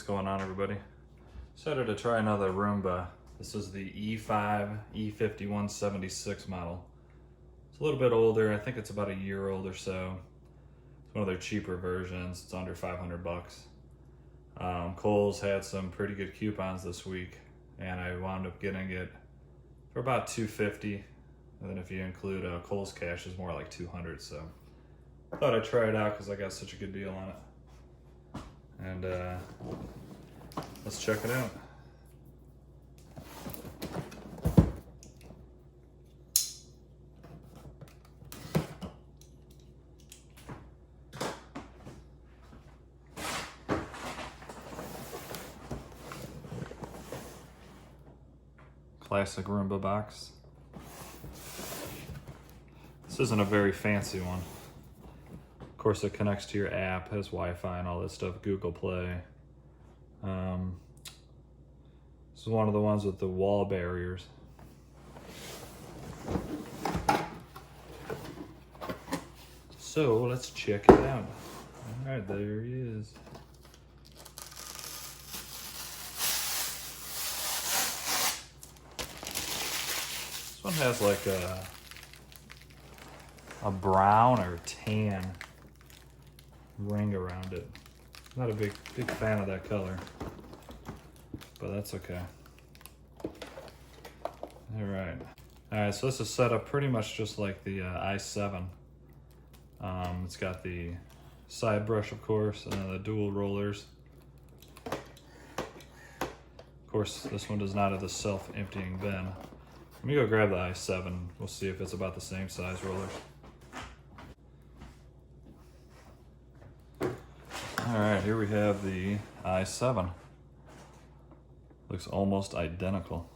what's going on, everybody? Decided to try another Roomba. This is the E5176 model. It's a little bit older. I think it's about a year old or so. It's one of their cheaper versions. It's under 500 bucks. Kohl's had some pretty good coupons this week, and I wound up getting it for about $250. And then if you include Kohl's cash, it's more like $200. So I thought I'd try it out because I got such a good deal on it. And let's check it out. Classic Roomba box. This isn't a very fancy one. Of course, it connects to your app, has Wi-Fi and all that stuff, Google Play. This is one of the ones with the wall barriers. So let's check it out. All right, there he is. This one has like a brown or tan ring around it. Not a big fan of that color, but that's okay. All right, so this is set up pretty much just like the i7. It's got the side brush, of course, and then the dual rollers. Of course, this one does not have the self-emptying bin. Let me go grab the i7. We'll see if it's about the same size rollers. All right, here we have the i7. Looks almost identical.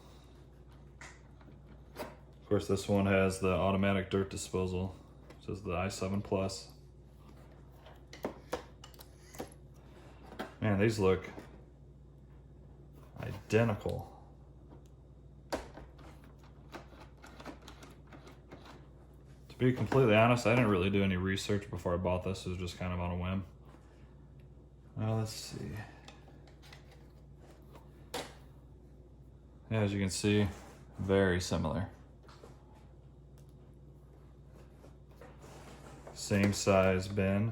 Of course, this one has the automatic dirt disposal. This is the i7 Plus. Man, these look identical. To be completely honest, I didn't really do any research before I bought this. It was just kind of on a whim. Let's see. Yeah, as you can see, very similar. Same size bin,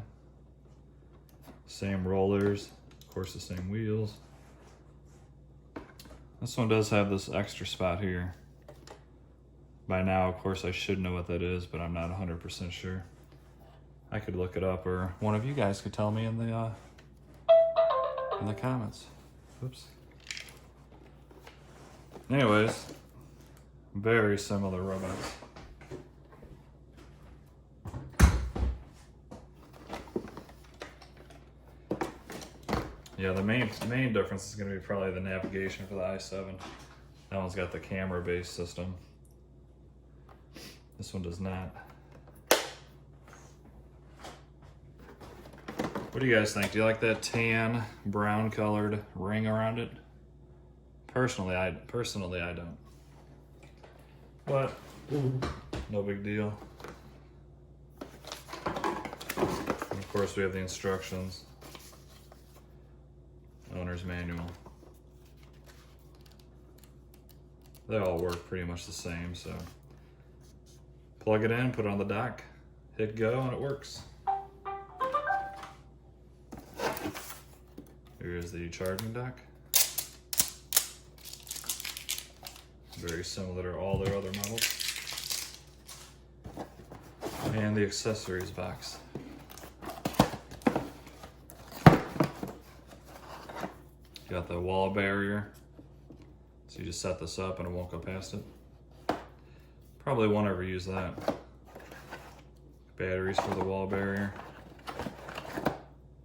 same rollers, of course the same wheels. This one does have this extra spot here. By now, of course, I should know what that is, but I'm not 100% sure. I could look it up, or one of you guys could tell me in the comments. Oops. Anyways, very similar robots. Yeah, the main difference is going to be probably the navigation for the i7. That one's got the camera-based system. This one does not. What do you guys think? Do you like that tan, brown colored ring around it? Personally, I don't. But no big deal. And of course, we have the instructions. Owner's manual. They all work pretty much the same, so plug it in, put it on the dock, hit go, and it works. Here's the charging dock. Very similar to all their other models. And the accessories box. Got the wall barrier, so you just set this up and it won't go past it. Probably won't ever use that. Batteries for the wall barrier.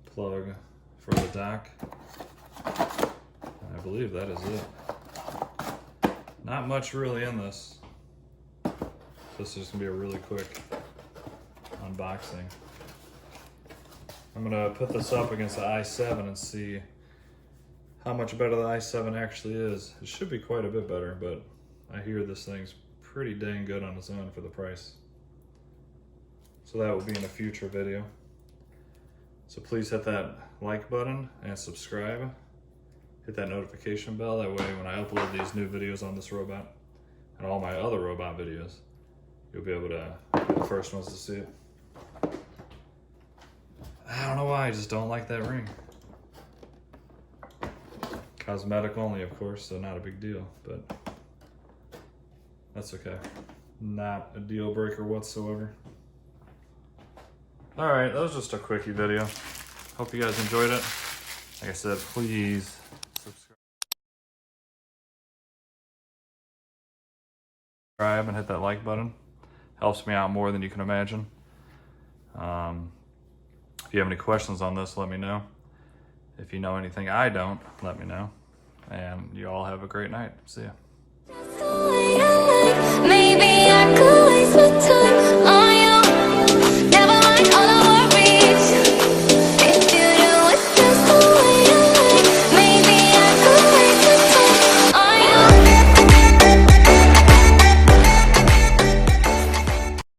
Plug for the dock. I believe that is it. Not much really in this. This is gonna be a really quick unboxing. I'm gonna put this up against the i7 and see how much better the i7 actually is. It should be quite a bit better, but I hear this thing's pretty dang good on its own for the price. So that will be in a future video. So please hit that like button and subscribe. hit that notification bell. That way when I upload these new videos on this robot and all my other robot videos, you'll be able to be the first ones to see it. I don't know why, I just don't like that ring. Cosmetic only, of course, so not a big deal, but that's okay. Not a deal breaker whatsoever. All right, that was just a quickie video. Hope you guys enjoyed it. Like I said, please subscribe and hit that like button. Helps me out more than you can imagine. If you have any questions on this, let me know. If you know anything I don't, let me know. And you all have a great night. See ya. Maybe I could waste my time.